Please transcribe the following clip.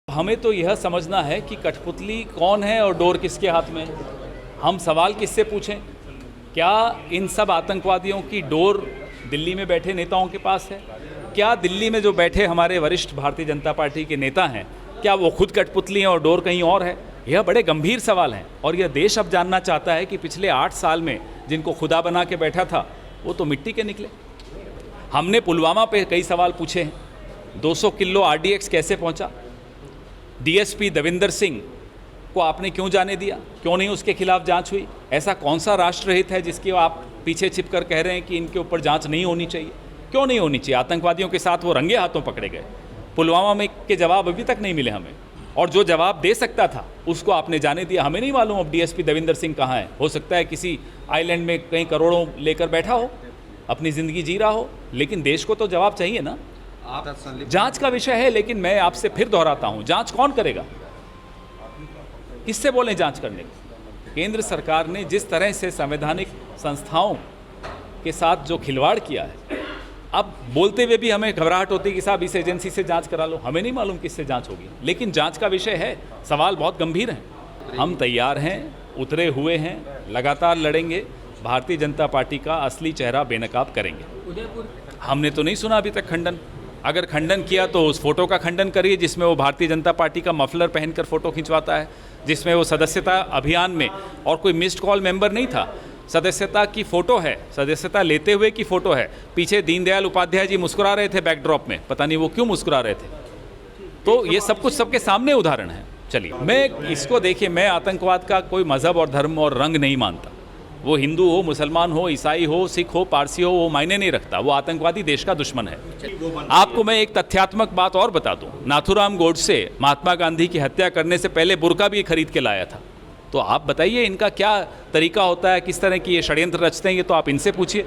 हमें तो यह समझना है कि कठपुतली कौन है और डोर किसके हाथ में है। हम सवाल किससे पूछें? क्या इन सब आतंकवादियों की डोर दिल्ली में बैठे नेताओं के पास है? क्या दिल्ली में जो बैठे हमारे वरिष्ठ भारतीय जनता पार्टी के नेता हैं, क्या वो खुद कठपुतली हैं और डोर कहीं और है? यह बड़े गंभीर सवाल हैं और यह देश अब जानना चाहता है कि पिछले 8 साल में जिनको खुदा बना के बैठा था वो तो मिट्टी के निकले। हमने पुलवामा पे कई सवाल पूछे हैं। 200 किलो RDX कैसे पहुंचा? DSP दविंदर सिंह को आपने क्यों जाने दिया? क्यों नहीं उसके खिलाफ जांच हुई? ऐसा कौन सा राष्ट्रहित है जिसकी आप पीछे छिपकर कह रहे हैं कि इनके ऊपर जांच नहीं होनी चाहिए? क्यों नहीं होनी चाहिए? आतंकवादियों के साथ वो रंगे हाथों पकड़े गए। पुलवामा में के जवाब अभी तक नहीं मिले हमें, और जो जवाब दे सकता था उसको आपने जाने दिया। हमें नहीं मालूम अब DSP दविंदर सिंह कहाँ है। हो सकता है किसी आइलैंड में कहीं करोड़ों लेकर बैठा हो, अपनी ज़िंदगी जी रहा हो, लेकिन देश को तो जवाब चाहिए ना। जांच का विषय है, लेकिन मैं आपसे फिर दोहराता हूं, जांच कौन करेगा? किससे बोलें जांच करने की? केंद्र सरकार ने जिस तरह से संवैधानिक संस्थाओं के साथ जो खिलवाड़ किया है, अब बोलते हुए भी हमें घबराहट होती है कि साहब इस एजेंसी से जांच करा लो। हमें नहीं मालूम किससे जांच होगी, लेकिन जांच का विषय है। सवाल बहुत गंभीर हैं। हम तैयार हैं, उतरे हुए हैं, लगातार लड़ेंगे। भारतीय जनता पार्टी का असली चेहरा बेनकाब करेंगे। हमने तो नहीं सुना अभी तक खंडन। अगर खंडन किया तो उस फोटो का खंडन करिए जिसमें वो भारतीय जनता पार्टी का मफलर पहनकर फोटो खिंचवाता है, जिसमें वो सदस्यता अभियान में, और कोई मिस्ड कॉल मेंबर नहीं था, सदस्यता की फ़ोटो है, सदस्यता लेते हुए की फ़ोटो है। पीछे दीनदयाल उपाध्याय जी मुस्कुरा रहे थे बैकड्रॉप में, पता नहीं वो क्यों मुस्कुरा रहे थे। तो ये सब कुछ सबके सामने उदाहरण है। चलिए, मैं इसको देखिए, मैं आतंकवाद का कोई मज़हब और धर्म और रंग नहीं मानता। वो हिंदू हो, मुसलमान हो, ईसाई हो, सिख हो, पारसी हो, वो मायने नहीं रखता। वो आतंकवादी देश का दुश्मन है। आपको मैं एक तथ्यात्मक बात और बता दूं, नाथूराम गोडसे महात्मा गांधी की हत्या करने से पहले बुर्का भी खरीद के लाया था। तो आप बताइए इनका क्या तरीका होता है, किस तरह की ये षड्यंत्र रचते हैं, ये तो आप इनसे पूछिए।